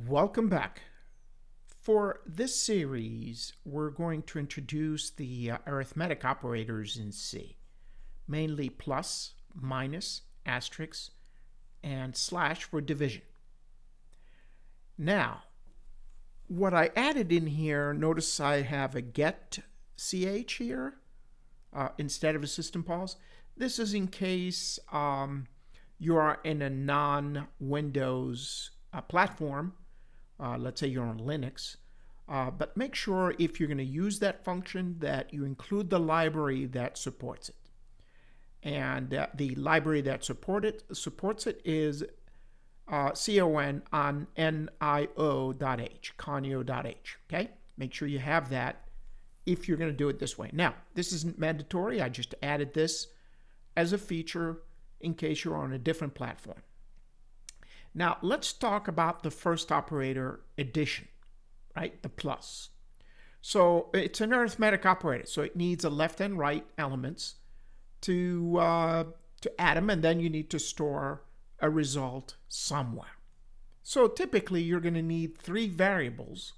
Welcome back. For this series, we're going to introduce the arithmetic operators in C, mainly plus, minus, asterisk, and slash for division. Now, what I added in here, notice I have a get ch here instead of a system pause. This is in case you are in a non-Windows platform. Let's say you're on Linux, but make sure if you're going to use that function that you include the library that supports it. And the library that supports it is con on nio.h, conio.h, okay? Make sure you have that if you're going to do it this way. Now, this isn't mandatory. I just added this as a feature in case you're on a different platform. Now, let's talk about the first operator, addition, right? The plus. So it's an arithmetic operator, so it needs a left and right elements to add them, and then you need to store a result somewhere. So typically, you're going to need three variables,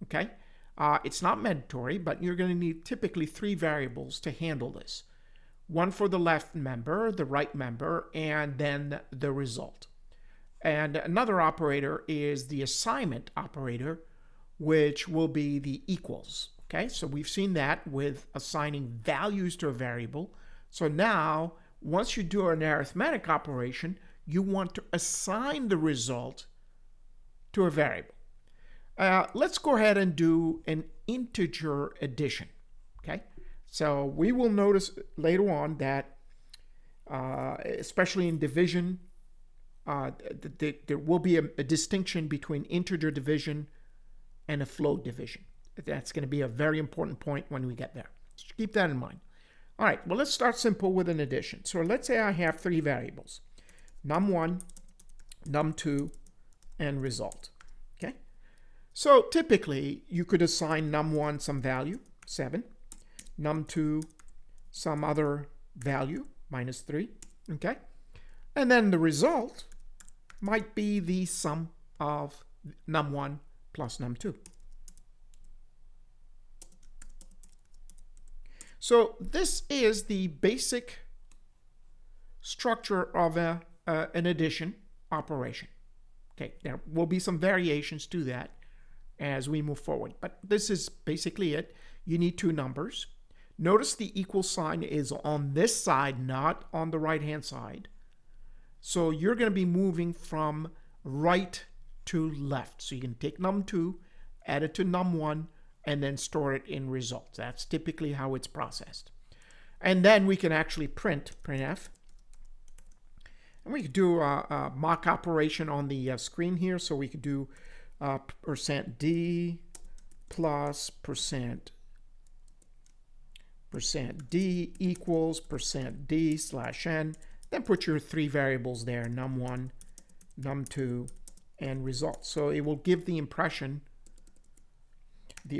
okay? It's not mandatory, but you're going to need typically three variables to handle this. One for the left member, the right member, and then the result. And another operator is the assignment operator, which will be the equals. Okay, so we've seen that with assigning values to a variable. So now, once you do an arithmetic operation, you want to assign the result to a variable. Let's go ahead and do an integer addition. Okay, so we will notice later on that, especially in division, there will be a distinction between integer division and a float division. That's going to be a very important point when we get there. So keep that in mind. All right, well, let's start simple with an addition. So let's say I have three variables, num1, num2, and result. Okay? So typically, you could assign num1 some value, 7, num2 some other value, -3, okay? And then the result might be the sum of num1 plus num2. So this is the basic structure of an addition operation. Okay, there will be some variations to that as we move forward, but this is basically it. You need two numbers. Notice the equal sign is on this side, not on the right-hand side. So you're going to be moving from right to left. So you can take num2, add it to num1, and then store it in results. That's typically how it's processed. And then we can actually printf. And we could do a mock operation on the screen here. So we could do %d plus %d equals %d slash n. Then put your three variables there, num1, num2, and result. So it will give the impression that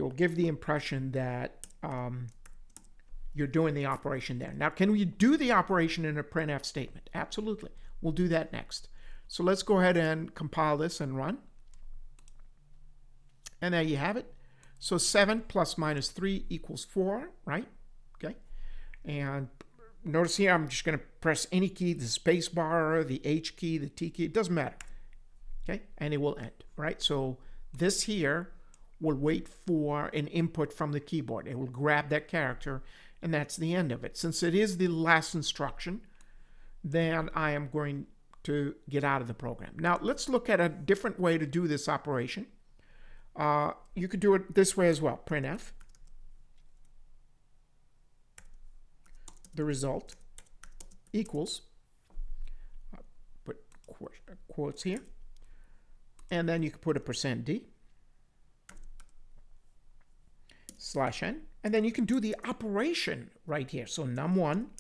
you're doing the operation there. Now, can we do the operation in a printf statement? Absolutely. We'll do that next. So let's go ahead and compile this and run. And there you have it. So 7 plus -3 equals 4, right? Okay. And notice here, I'm just going to press any key, the space bar, the H key, the T key, it doesn't matter. Okay, and it will end, right? So this here will wait for an input from the keyboard. It will grab that character, and that's the end of it. Since it is the last instruction, then I am going to get out of the program. Now, let's look at a different way to do this operation. You could do it this way as well, printf. The result equals, put quotes here, and then you can put a %d slash n, and then you can do the operation right here. So num1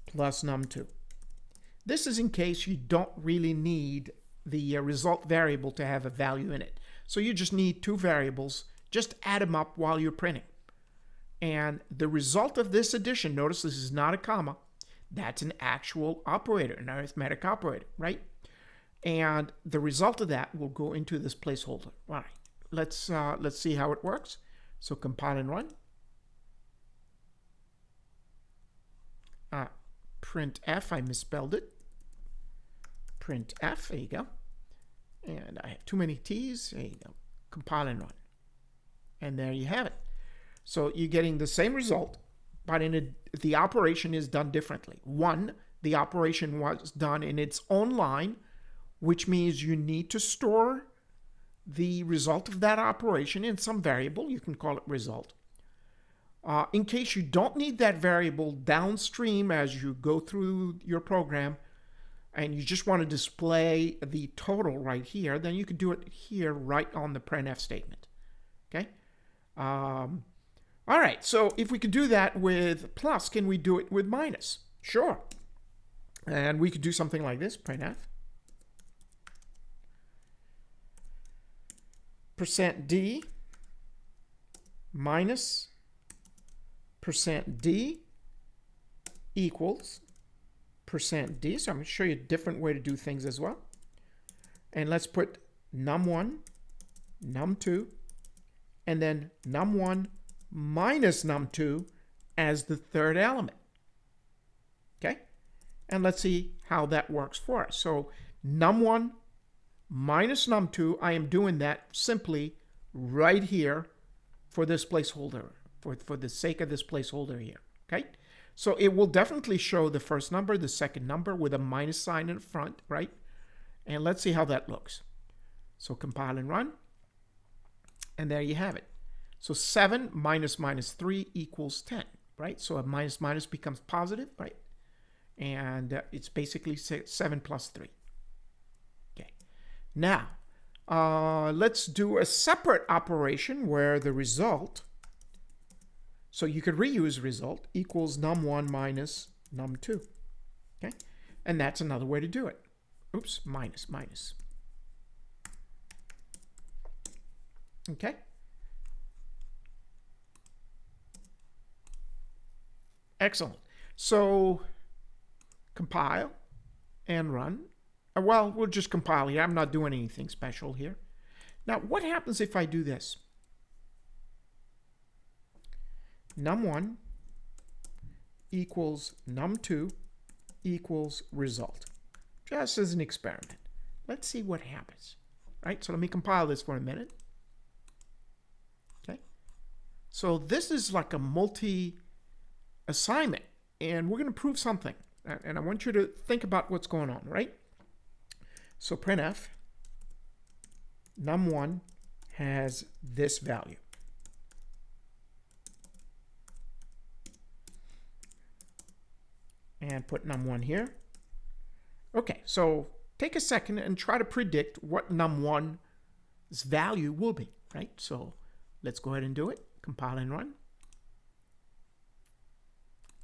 plus num2. This is in case you don't really need the result variable to have a value in it. So you just need two variables, just add them up while you're printing. And the result of this addition, notice this is not a comma, that's an actual operator, an arithmetic operator, right? And the result of that will go into this placeholder. All right, let's see how it works. So compile and run. Printf, I misspelled it. Printf, there you go. And I have too many T's. There you go. Compile and run. And there you have it. So you're getting the same result, but the operation is done differently. One, the operation was done in its own line, which means you need to store the result of that operation in some variable. You can call it result. In case you don't need that variable downstream as you go through your program, and you just want to display the total right here, then you could do it here right on the printf statement. Okay? All right, so if we could do that with plus, can we do it with minus? Sure. And we could do something like this, printf %d minus %d equals %d. So I'm going to show you a different way to do things as well. And let's put num1, num2, and then num1 minus num2 as the third element. Okay? And let's see how that works for us. So num1 minus num2, I am doing that simply right here for this placeholder, for the sake of this placeholder here. Okay? So it will definitely show the first number, the second number with a minus sign in front, right? And let's see how that looks. So compile and run. And there you have it. So 7 minus minus 3 equals 10, right? So a minus minus becomes positive, right? And it's basically 7 plus 3. Okay. Now, let's do a separate operation where the result, so you could reuse result, equals num1 minus num2. Okay? And that's another way to do it. Oops, minus, minus. Okay? Excellent. So compile and run. Well, we'll just compile here. I'm not doing anything special here. Now, what happens if I do this? Num1 equals num2 equals result. Just as an experiment. Let's see what happens. Right? So let me compile this for a minute. Okay. So this is like a multi-assignment, and we're going to prove something. And I want you to think about what's going on, right? So printf num1 has this value. And put num1 here. Okay, so take a second and try to predict what num1's value will be, right? So let's go ahead and do it. Compile and run.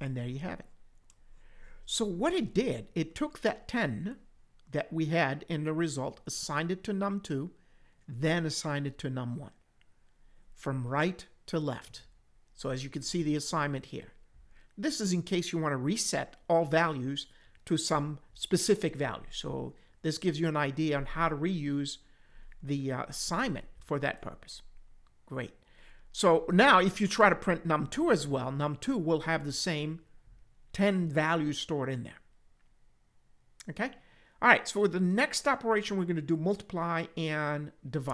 And there you have it. So what it did, it took that 10 that we had in the result, assigned it to num2, then assigned it to num1. From right to left. So as you can see the assignment here. This is in case you want to reset all values to some specific value. So this gives you an idea on how to reuse the assignment for that purpose. Great. So now if you try to print num2 as well, num2 will have the same 10 values stored in there. Okay? All right, so for the next operation, we're going to do multiply and divide.